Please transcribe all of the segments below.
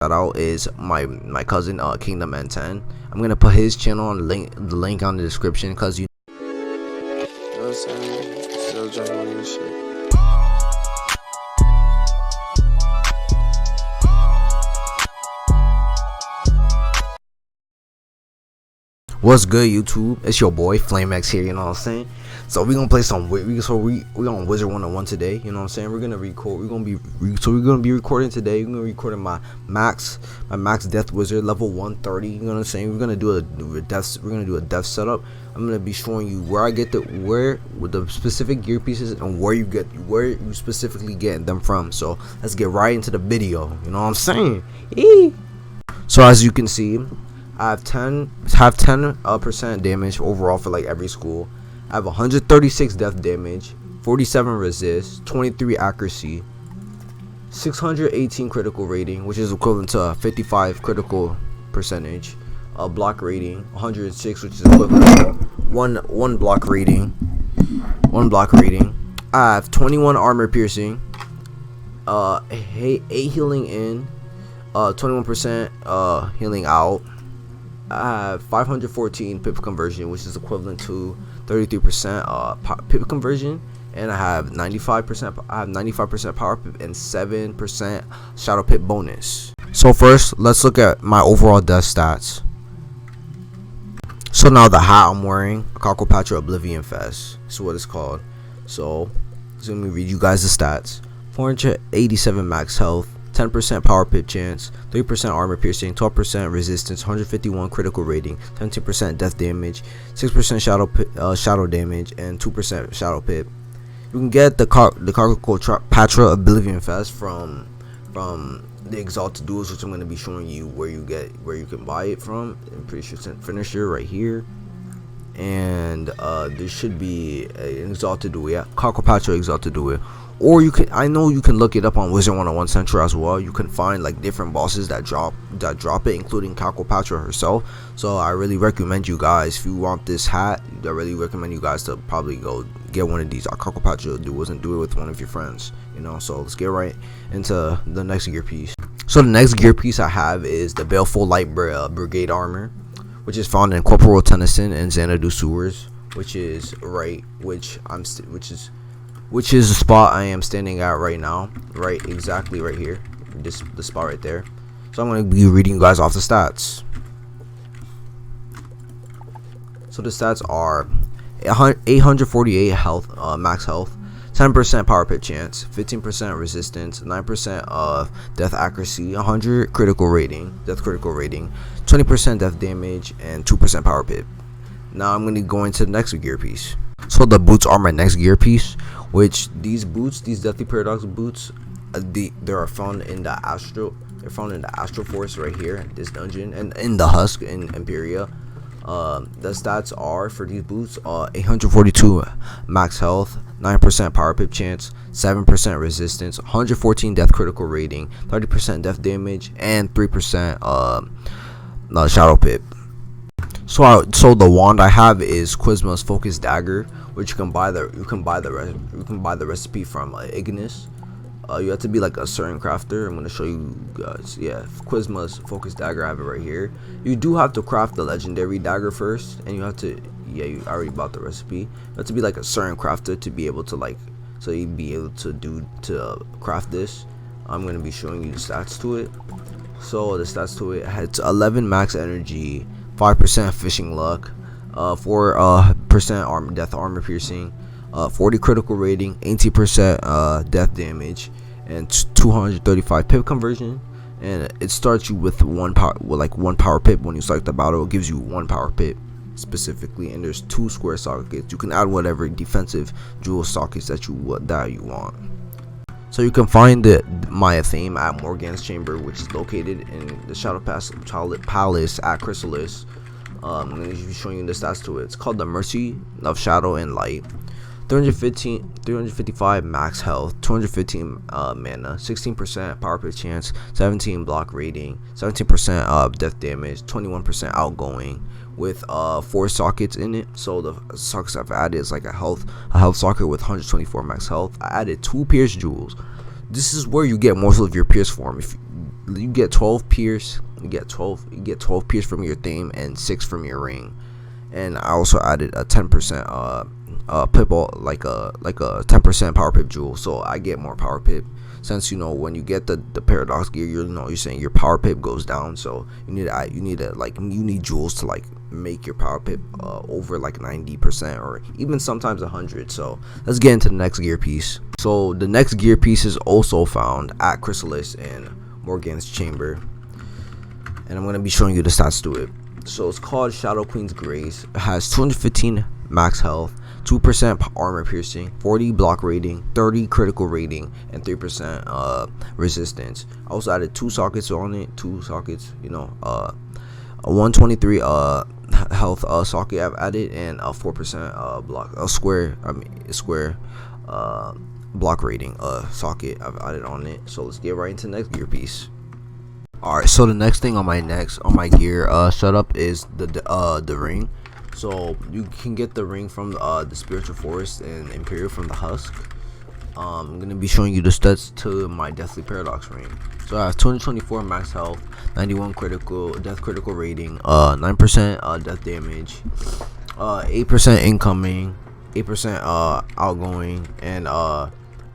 shout out is my cousin Kingdom N10. I'm gonna put his channel on the link on the description because you know what I'm saying? Still drinking this shit. What's good, YouTube? It's your boy FLAMEX here, you know what I'm saying? So we're gonna play some we on Wizard101 today, you know what I'm saying? We're gonna be recording today. We're gonna be recording my max death wizard level 130, you know what I'm saying? We're gonna do a death setup. I'm gonna be showing you where I get with the specific gear pieces and where you specifically get them from. So let's get right into the video, you know what I'm saying? Eee. So as you can see, I have 10% damage overall for like every school. I have 136 death damage, 47 resist, 23 accuracy, 618 critical rating, which is equivalent to 55 critical percentage. Block rating 106, which is equivalent to one block rating. I have 21 armor piercing, 8 healing in, 21% healing out. I have 514 pip conversion, which is equivalent to 33% pip conversion, and I have 95% power pip and 7% shadow pip bonus. So first, let's look at my overall death stats. So now the hat I'm wearing, Cocklepatcher Oblivion Fest, is what it's called. So let me read you guys the stats. 487 max health, 10% power pip chance, 3% armor piercing, 12% resistance, 151 critical rating, 17% death damage, 6% shadow damage, and 2% shadow pip. You can get the Cocklepatcher Oblivion Fest from the Exalted Duels, which I'm going to be showing you where you can buy it from. I'm pretty sure it's in finisher right here. And there should be an Exalted Duel, yeah, Cocklepatcher Exalted Duel. Or I know you can look it up on Wizard101 Central as well. You can find like different bosses that drop it, including Cocklepatcher herself. So I really recommend you guys, if you want this hat, I really recommend you guys to probably go get one of these Cocklepatcher duels and do it with one of your friends, you know. So let's get right into the next gear piece. So the next gear piece I have is the Baleful Light Brigade armor, which is found in Corporal Tennyson and Xanadu Sewers, which is the spot I am standing at right now, exactly right here, the spot right there. So I'm going to be reading you guys off the stats. So the stats are 848 health, max health, 10% power pit chance, 15% resistance, 9% death accuracy, 100 death critical rating, 20% death damage, and 2% power pit. Now I'm going to go into the next gear piece. So the boots are my next gear piece, which these Deathly Paradox boots, they are found in the Astral. They're found in the Astral Force right here, this dungeon, and in the Husk in Imperia. The stats are for these boots: 842 max health, 9% power pip chance, 7% resistance, 114 death critical rating, 30% death damage, and 3% shadow pip. So the wand I have is Quizma's Focus Dagger, which you can buy the recipe from Ignis. You have to be like a certain crafter. I'm gonna show you guys. Yeah, Quizma's Focus Dagger, I have it right here. You do have to craft the legendary dagger first, and you have to, yeah, you already bought the recipe. You have to be like a certain crafter to be able to so you'd be able to craft this. I'm gonna be showing you the stats to it. So the stats to it, it's 11 max energy, 5% fishing luck, 4% death armor piercing, 40 critical rating, 80% death damage, and 235 pip conversion. And it starts you with one power pip. When you start the battle, it gives you one power pip specifically, and there's 2 square sockets. You can add whatever defensive jewel sockets that you want. So you can find my theme at Morgan's Chamber, which is located in the Shadow Palace at Chrysalis. I'm going to be showing you the stats to it. It's called the Mercy of Shadow and Light. 355 max health, 215 mana, 16% power pip chance, 17 block rating, 17% death damage, 21% outgoing, with 4 sockets in it. So the sockets I've added is like a health socket with 124 max health. I added 2 pierce jewels. This is where you get most of your pierce form. If you get 12 pierce. You get 12 pierce from your theme and 6 from your ring. And I also added a 10% pip, like a 10% power pip jewel, so I get more power pip. Since when you get the paradox gear, you're saying your power pip goes down, so you need jewels to like make your power pip over like 90% or even sometimes 100. So let's get into the next gear piece. So the next gear piece is also found at Chrysalis in Morgan's chamber, and I'm gonna be showing you the stats to it. So it's called Shadow Queen's Grace. It has 215 max health, 2% armor piercing, 40 block rating, 30 critical rating, and 3% resistance. I also added 2 sockets on it. 2 sockets, a 123 health socket I've added, and a 4% square block rating socket I've added on it. So let's get right into the next gear piece. Alright, so the next thing on my gear setup is the ring. So you can get the ring from the spiritual forest and Imperial from the husk. I'm gonna be showing you the stats to my deathly paradox ring. So I have 224 max health, 91 death critical rating, 9% death damage, 8% incoming, 8% outgoing, and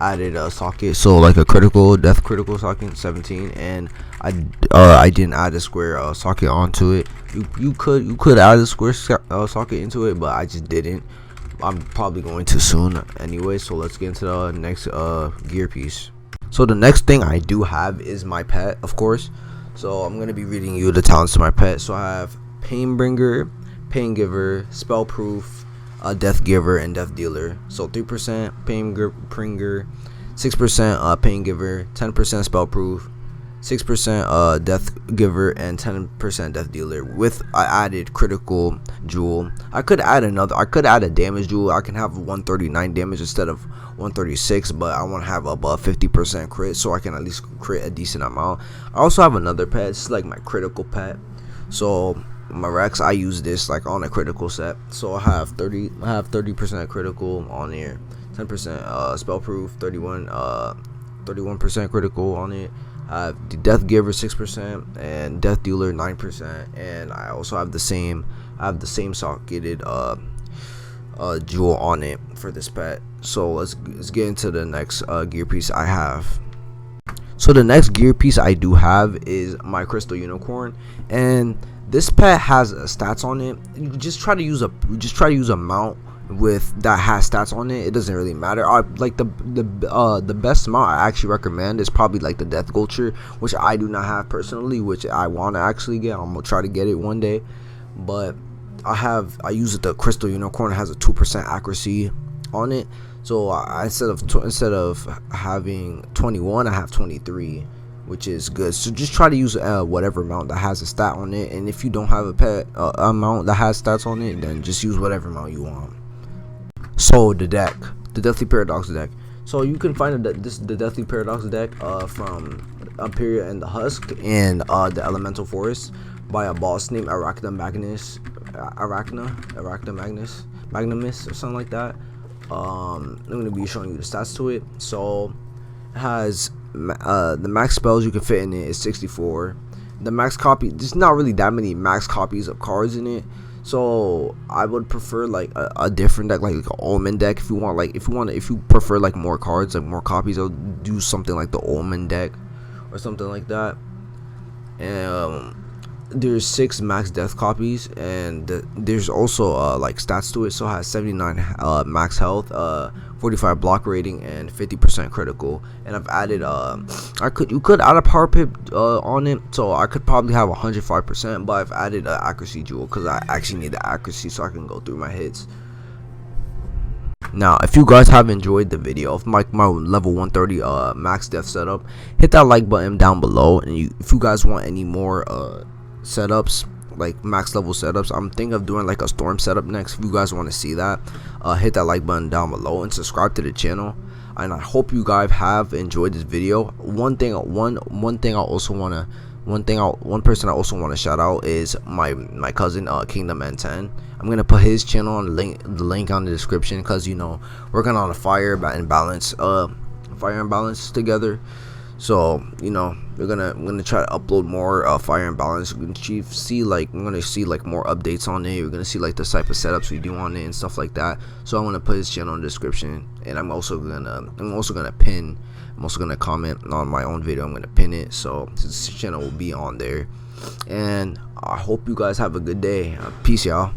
added a socket, so like a death critical socket 17, and I didn't add a square socket onto it. You could add a square socket into it, but I just didn't. I'm probably going to soon anyway. So let's get into the next gear piece. So the next thing I do have is my pet, of course. So I'm gonna be reading you the talents to my pet. So I have Painbringer, Pain Giver, Spell Proof, Death Giver, and Death Dealer. So 3% Painbringer, 6% Pain Giver, 10% Spell Proof, 6% Death Giver, and 10% Death Dealer. I added critical jewel. I could add a damage jewel. I can have 139 damage instead of 136, but I want to have above 50% crit, so I can at least crit a decent amount. I also have another pet. It's like my critical pet. So my Rex, I use this like on a critical set. So I have 30% critical on here, 10% spell proof, 31% critical on it. I have the Death Giver 6% and Death Dealer 9%, and I also have the same socketed jewel on it for this pet. So let's get into the next gear piece I have. So the next gear piece I do have is my Crystal Unicorn, and this pet has stats on it. You just try to use a mount with that has stats on it. It doesn't really matter. Like the best mount I actually recommend is probably like the Death Gulcher, which I do not have personally, which I want to actually get. I'm gonna try to get it one day, but I use the Crystal Unicorn. It has a 2% accuracy on it. So instead of having 21, I have 23, which is good. So just try to use whatever mount that has a stat on it, and if you don't have a pet mount that has stats on it, then just use whatever mount you want. So the Deathly Paradox deck. So you can find the Deathly Paradox deck from Imperial and the Husk and the Elemental Forest by a boss named Arachna Magnus, or something like that. I'm gonna be showing you the stats to it. So it has the max spells you can fit in it is 64. The max copy, there's not really that many max copies of cards in it, so I would prefer like a different deck, like an Omen deck. If you prefer like more cards, like more copies, I'll do something like the Omen deck or something like that. And there's 6 max death copies, and there's also like stats to it. So it has 79 max health, 45 block rating, and 50% critical. And I've added you could add a power pip on it, so I could probably have 105%, but I've added an accuracy jewel because I actually need the accuracy so I can go through my hits. Now, if you guys have enjoyed the video of my level 130 max death setup, hit that like button down below. And if you guys want any more setups, like max level setups, I'm thinking of doing like a storm setup next. If you guys want to see that, hit that like button down below and subscribe to the channel. And I hope you guys have enjoyed this video. One person I also want to shout out is my cousin KingDom10. I'm gonna put his channel on the link on the description, because working on a fire and balance together. So you know, I'm gonna try to upload more Fire and Balance. We're gonna see like I'm gonna see like more updates on it. We're gonna see like the type of setups we do on it and stuff like that. So I'm gonna put his channel in the description, and I'm also gonna comment on my own video. I'm gonna pin it, so his channel will be on there. And I hope you guys have a good day. Peace, y'all.